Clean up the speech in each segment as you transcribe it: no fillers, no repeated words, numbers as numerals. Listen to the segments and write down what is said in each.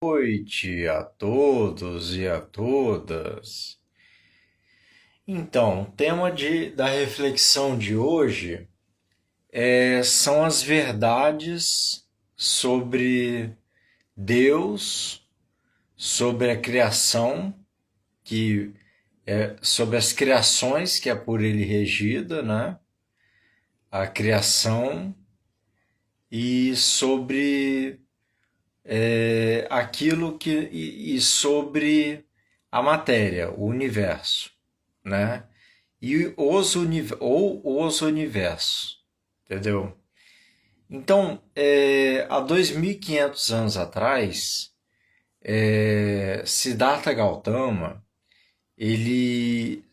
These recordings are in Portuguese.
Noite a todos e a todas. Então, o tema da reflexão de hoje são as verdades sobre Deus, sobre a criação, sobre as criações que é por Ele regida, né? A criação e sobre aquilo e sobre a matéria, o universo, né? Ou os universos, entendeu? Então, há 2.500 anos atrás, Siddhartha Gautama, ele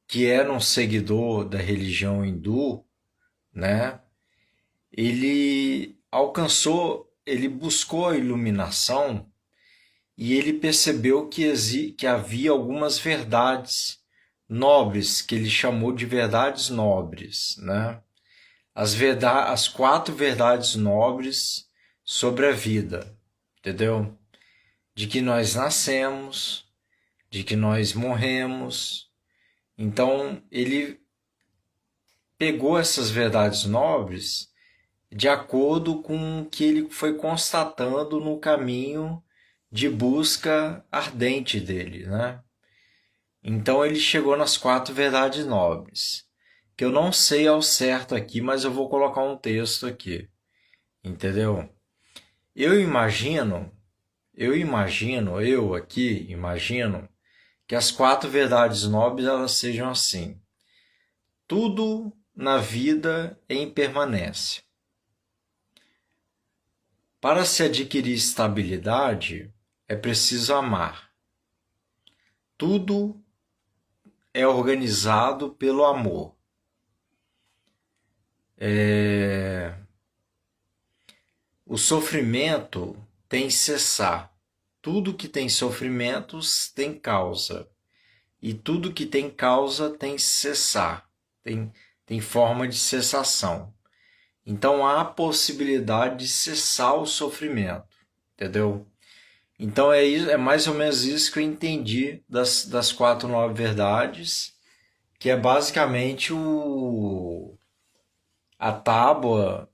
que era um seguidor da religião hindu, né? Ele buscou a iluminação e ele percebeu que havia algumas verdades nobres, que ele chamou de verdades nobres, né? As quatro verdades nobres sobre a vida, entendeu? De que nós nascemos, de que nós morremos. Então, ele pegou essas verdades nobres de acordo com o que ele foi constatando no caminho de busca ardente dele, né? Então ele chegou nas quatro verdades nobres, que eu não sei ao certo aqui, mas eu vou colocar um texto aqui, entendeu? Eu imagino, eu aqui imagino que as quatro verdades nobres elas sejam assim: tudo na vida é impermanência. Para se adquirir estabilidade, é preciso amar. Tudo é organizado pelo amor. O sofrimento tem que cessar. Tudo que tem sofrimentos tem causa. E tudo que tem causa tem que cessar. Tem forma de cessação. Então há a possibilidade de cessar o sofrimento. Entendeu? Então é mais ou menos isso que eu entendi das quatro nove verdades, que é basicamente a tábua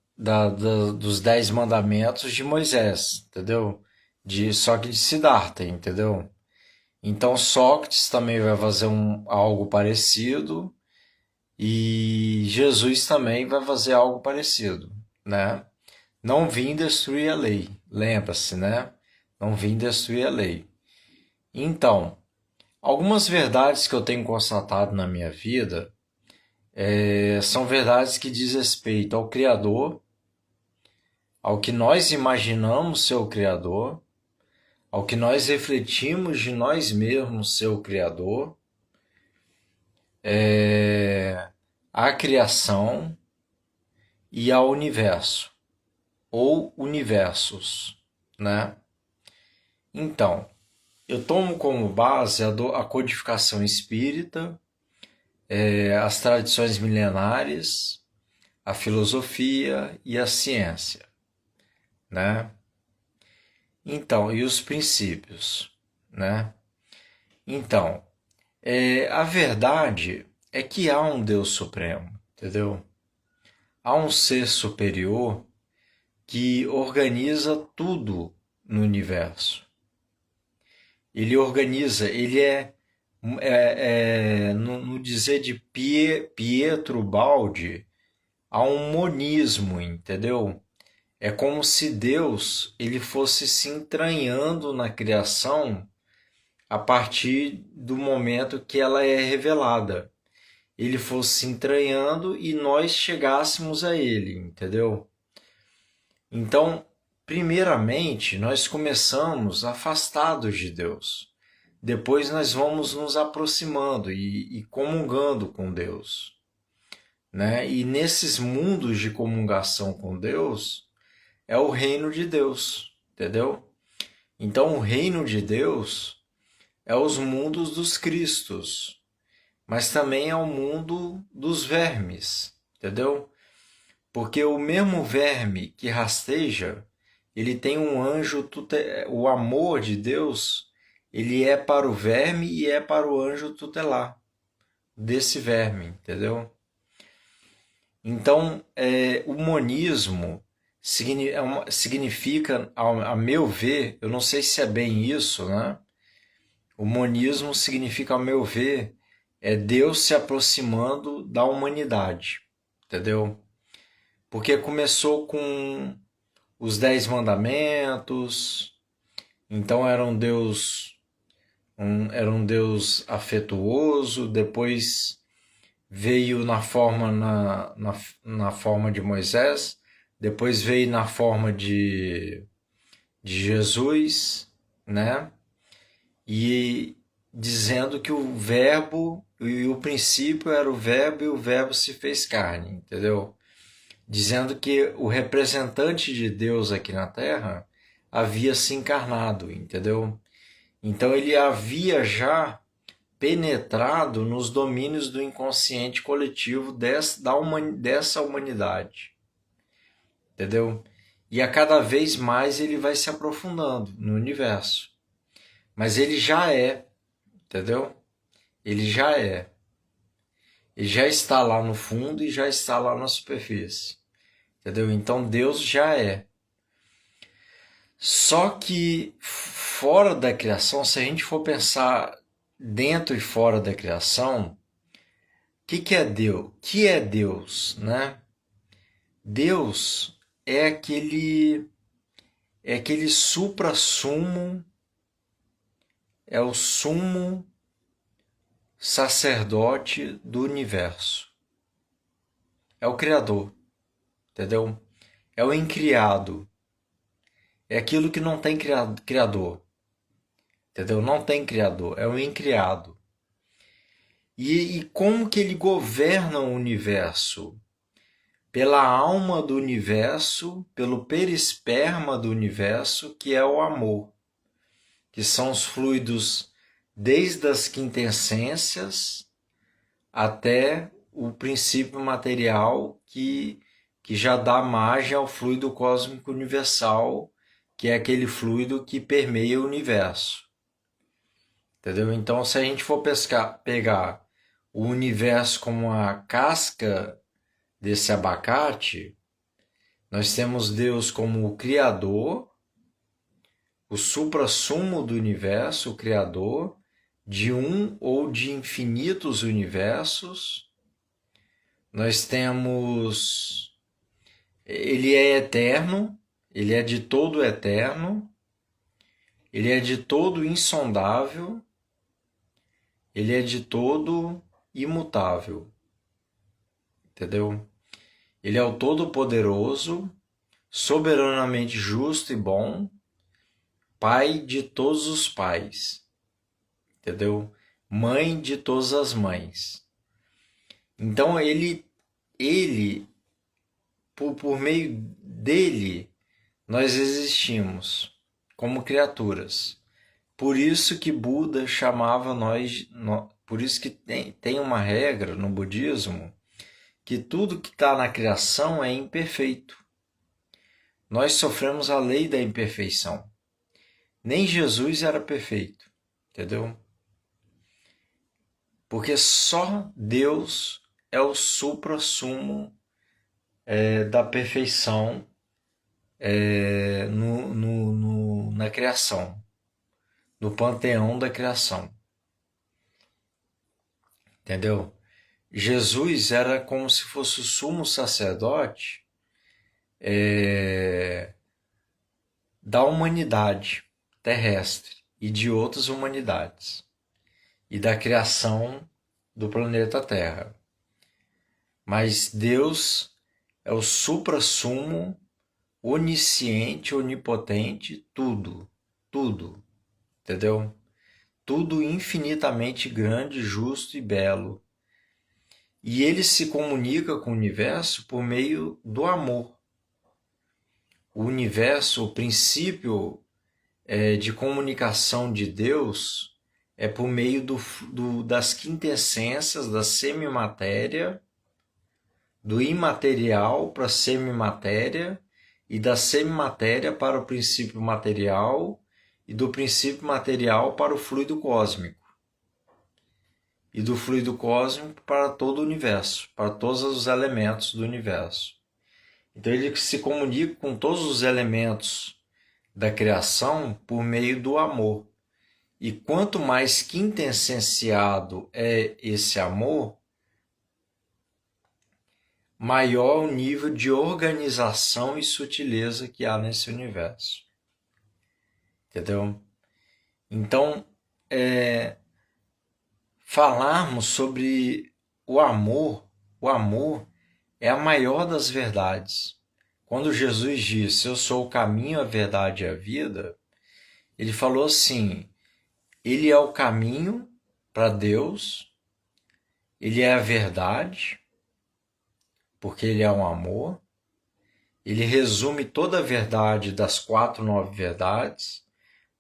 dos 10 mandamentos de Moisés, entendeu? Só que de Siddhartha, entendeu? Então Sócrates também vai fazer algo parecido e Jesus também vai fazer algo parecido, né? Não vim destruir a lei, lembra-se, né? Não vim destruir a lei. Então, algumas verdades que eu tenho constatado na minha vida são verdades que diz respeito ao Criador, ao que nós imaginamos ser o Criador, ao que nós refletimos de nós mesmos ser o Criador, à criação e ao universo, ou universos, né? Então, eu tomo como base a codificação espírita, as tradições milenares, a filosofia e a ciência, né? Então, e os princípios, né? Então, a verdade é que há um Deus supremo, entendeu? Há um ser superior que organiza tudo no universo. Ele organiza, ele no dizer de Pietro Baldi, há um monismo, entendeu? É como se Deus ele fosse se entranhando na criação a partir do momento que ela é revelada. Ele fosse se entranhando e nós chegássemos a ele, entendeu? Então, primeiramente, nós começamos afastados de Deus. Depois nós vamos nos aproximando e comungando com Deus, né? E nesses mundos de comungação com Deus, é o reino de Deus, entendeu? Então, o reino de Deus é os mundos dos Cristos, mas também é o mundo dos vermes, entendeu? Porque o mesmo verme que rasteja ele tem um anjo, o amor de Deus, ele é para o verme e é para o anjo tutelar desse verme, entendeu? Então, o monismo significa, a meu ver, eu não sei se é bem isso, né? O monismo significa, ao meu ver, é Deus se aproximando da humanidade, entendeu? Porque começou com os 10 mandamentos, então era um Deus afetuoso, depois veio na forma de Moisés, depois veio na forma de Jesus, né? E dizendo que o verbo e o princípio era o verbo e o verbo se fez carne, entendeu? Dizendo que o representante de Deus aqui na Terra havia se encarnado, entendeu? Então ele havia já penetrado nos domínios do inconsciente coletivo dessa humanidade, entendeu? E a cada vez mais ele vai se aprofundando no universo. Mas ele já é, entendeu? Ele já é. Ele já está lá no fundo e já está lá na superfície, entendeu? Então Deus já é. Só que fora da criação, se a gente for pensar dentro e fora da criação, o que é Deus? Que é Deus, né? Deus é aquele supra-sumo, é o sumo sacerdote do universo. É o Criador, entendeu? É o incriado. É aquilo que não tem criador, entendeu? Não tem criador, é o incriado. E como que ele governa o universo? Pela alma do universo, pelo perisperma do universo, que é o amor, que são os fluidos desde as quintessências até o princípio material que já dá margem ao fluido cósmico universal, que é aquele fluido que permeia o universo. Entendeu? Então, se a gente for pegar o universo como a casca desse abacate, nós temos Deus como o Criador, o suprassumo do universo, o Criador, de um ou de infinitos universos. Nós temos. Ele é eterno, ele é de todo eterno, ele é de todo insondável, ele é de todo imutável. Entendeu? Ele é o Todo-Poderoso, soberanamente justo e bom, Pai de todos os pais, entendeu? Mãe de todas as mães. Então por meio dele, nós existimos como criaturas. Por isso que Buda chamava por isso que tem uma regra no budismo, que tudo que está na criação é imperfeito. Nós sofremos a lei da imperfeição. Nem Jesus era perfeito, entendeu? Porque só Deus é o suprassumo da perfeição na criação, no panteão da criação, entendeu? Jesus era como se fosse o sumo sacerdote da humanidade terrestre e de outras humanidades e da criação do planeta Terra. Mas Deus é o suprassumo, onisciente, onipotente, tudo, entendeu? Tudo infinitamente grande, justo e belo. E ele se comunica com o universo por meio do amor. O universo, o princípio de comunicação de Deus é por meio das quintessências da semimatéria, do imaterial para a semimatéria e da semimatéria para o princípio material e do princípio material para o fluido cósmico e do fluido cósmico para todo o universo, para todos os elementos do universo. Então ele se comunica com todos os elementos da criação por meio do amor. E quanto mais quintessenciado é esse amor, maior o nível de organização e sutileza que há nesse universo. Entendeu? Então, falarmos sobre o amor é a maior das verdades. Quando Jesus disse, eu sou o caminho, a verdade e a vida, ele falou assim, ele é o caminho para Deus, ele é a verdade, porque ele é um amor, ele resume toda a verdade das 9 verdades,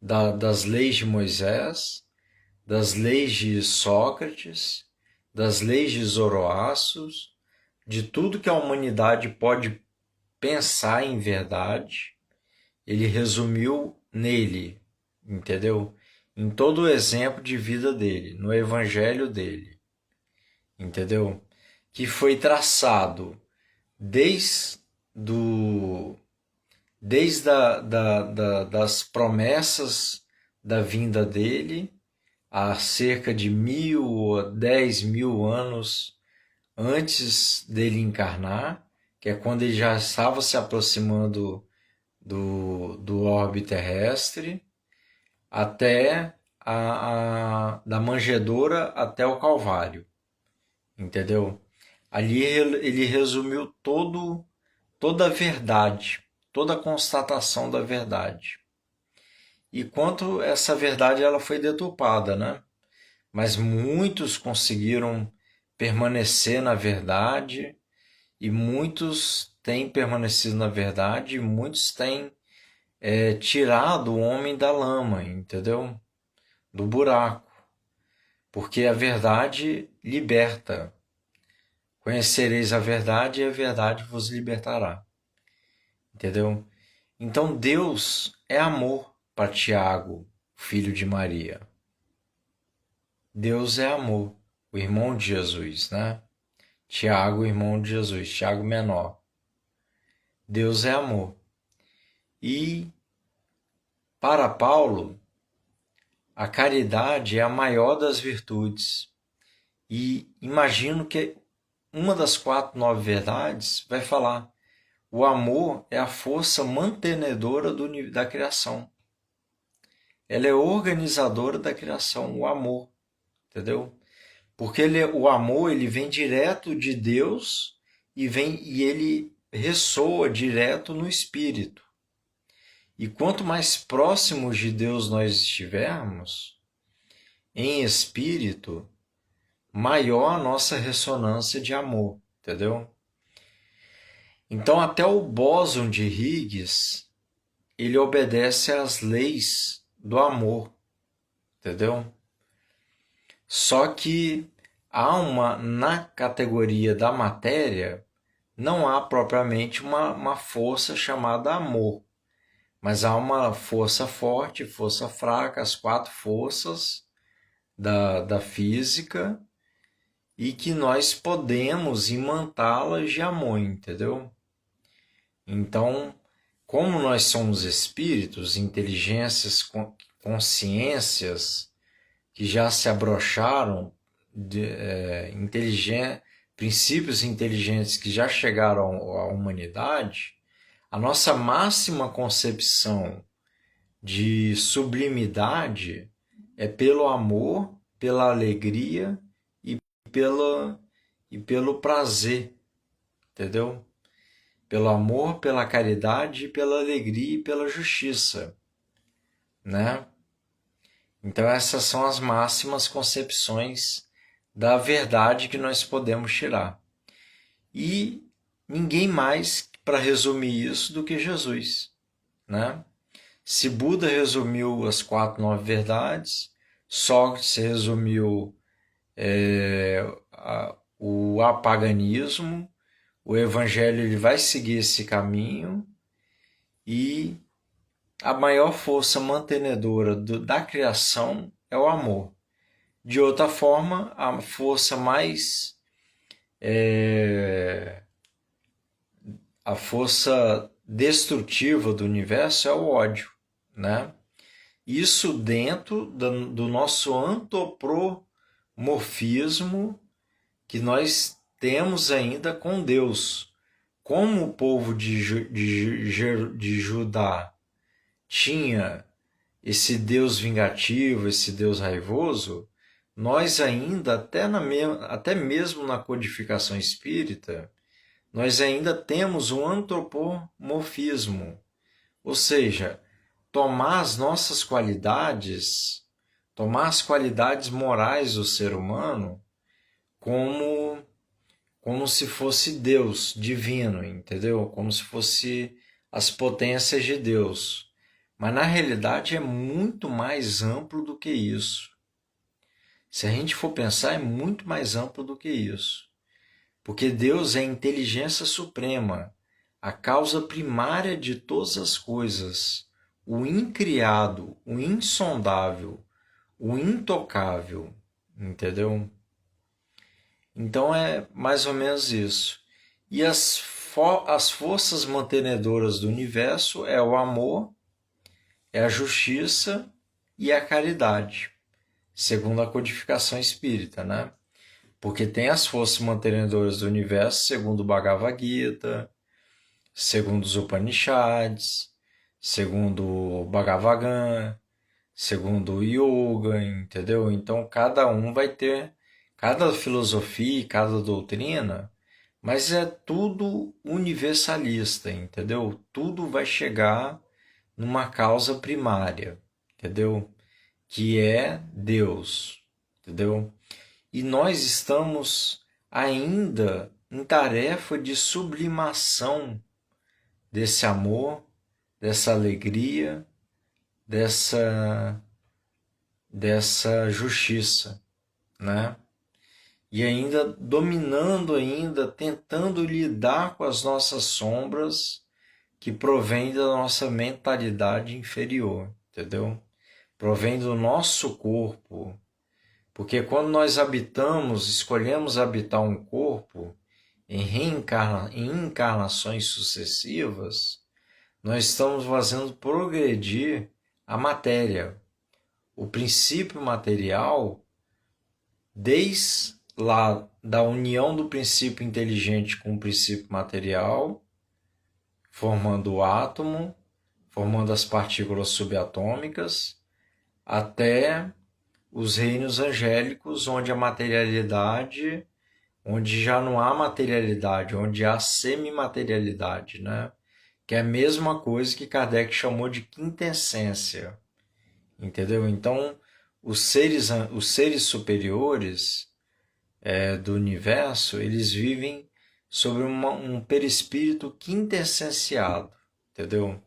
das leis de Moisés, das leis de Sócrates, das leis de Zoroastro, de tudo que a humanidade pode pensar em verdade, ele resumiu nele, entendeu? Em todo o exemplo de vida dele, no evangelho dele, entendeu? Que foi traçado desde das promessas da vinda dele, há cerca de 1000 ou 10.000 anos antes dele encarnar, que é quando ele já estava se aproximando do orbe terrestre, até da manjedoura até o Calvário, entendeu? Ali ele resumiu toda a verdade, toda a constatação da verdade. E quanto essa verdade ela foi deturpada, né? Mas muitos conseguiram permanecer na verdade e muitos têm permanecido na verdade e muitos têm tirado o homem da lama, entendeu? Do buraco. Porque a verdade liberta. Conhecereis a verdade e a verdade vos libertará. Entendeu? Então Deus é amor para Tiago, filho de Maria. Deus é amor, o irmão de Jesus, né? Tiago, irmão de Jesus, Tiago menor. Deus é amor. E para Paulo, a caridade é a maior das virtudes. E imagino que uma das 9 verdades vai falar: o amor é a força mantenedora da criação. Ela é organizadora da criação, o amor, entendeu? Porque o amor ele vem direto de Deus e ele ressoa direto no espírito. E quanto mais próximos de Deus nós estivermos, em espírito, maior a nossa ressonância de amor, entendeu? Então até o bóson de Higgs, ele obedece às leis do amor, entendeu? Só que na categoria da matéria, não há propriamente uma força chamada amor, mas há uma força forte, força fraca, as 4 forças da física, e que nós podemos imantá-las de amor, entendeu? Então, como nós somos espíritos, inteligências, consciências que já se abrocharam, princípios inteligentes que já chegaram à humanidade, a nossa máxima concepção de sublimidade é pelo amor, pela alegria e pelo prazer, entendeu? Pelo amor, pela caridade, pela alegria e pela justiça, né? Então essas são as máximas concepções da verdade que nós podemos tirar. E ninguém mais para resumir isso do que Jesus, né? Se Buda resumiu as 9 verdades, Sócrates resumiu o apaganismo, o evangelho ele vai seguir esse caminho, e a maior força mantenedora da criação é o amor. De outra forma, a força mais a força destrutiva do universo é o ódio, né? Isso dentro do nosso antropomorfismo que nós temos ainda com Deus. Como o povo de Judá tinha esse Deus vingativo, esse Deus raivoso, nós ainda, até mesmo na codificação espírita, nós ainda temos um antropomorfismo, ou seja, tomar as nossas qualidades, tomar as qualidades morais do ser humano como se fosse Deus divino, entendeu? Como se fosse as potências de Deus. Mas na realidade é muito mais amplo do que isso. Se a gente for pensar, é muito mais amplo do que isso. Porque Deus é a inteligência suprema, a causa primária de todas as coisas, o incriado, o insondável, o intocável, entendeu? Então é mais ou menos isso. E as forças mantenedoras do universo é o amor, é a justiça e a caridade, segundo a codificação espírita, né? Porque tem as forças mantenedoras do universo, segundo o Bhagavad Gita, segundo os Upanishads, segundo o Bhagavatam, segundo o Yoga, entendeu? Então cada um vai ter, cada filosofia, cada doutrina, mas é tudo universalista, entendeu? Tudo vai chegar numa causa primária, entendeu? Que é Deus, entendeu? E nós estamos ainda em tarefa de sublimação desse amor, dessa alegria, dessa justiça, né? E ainda dominando ainda, tentando lidar com as nossas sombras que provém da nossa mentalidade inferior, entendeu? Provém do nosso corpo. Porque quando nós escolhemos habitar um corpo em encarnações sucessivas, nós estamos fazendo progredir a matéria, o princípio material, desde lá da união do princípio inteligente com o princípio material, formando o átomo, formando as partículas subatômicas, até os reinos angélicos, onde a materialidade, onde já não há materialidade, onde há semimaterialidade, né? Que é a mesma coisa que Kardec chamou de quintessência, entendeu? Então, os seres superiores do universo, eles vivem sobre um perispírito quintessenciado, entendeu?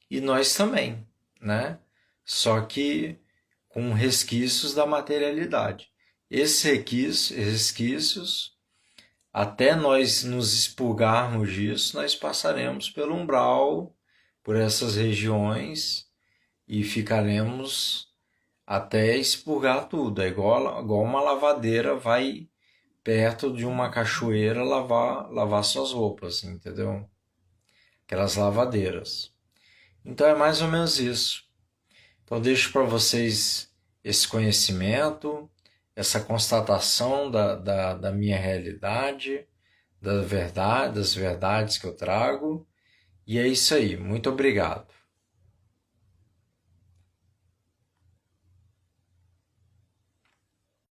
E nós também, né? Só que com resquícios da materialidade. Esses resquícios, até nós nos expurgarmos disso, nós passaremos pelo umbral, por essas regiões e ficaremos até expurgar tudo. É igual uma lavadeira vai perto de uma cachoeira lavar suas roupas, entendeu? Aquelas lavadeiras. Então é mais ou menos isso. Então deixo para vocês esse conhecimento, essa constatação da minha realidade, das verdades que eu trago. E é isso aí. Muito obrigado.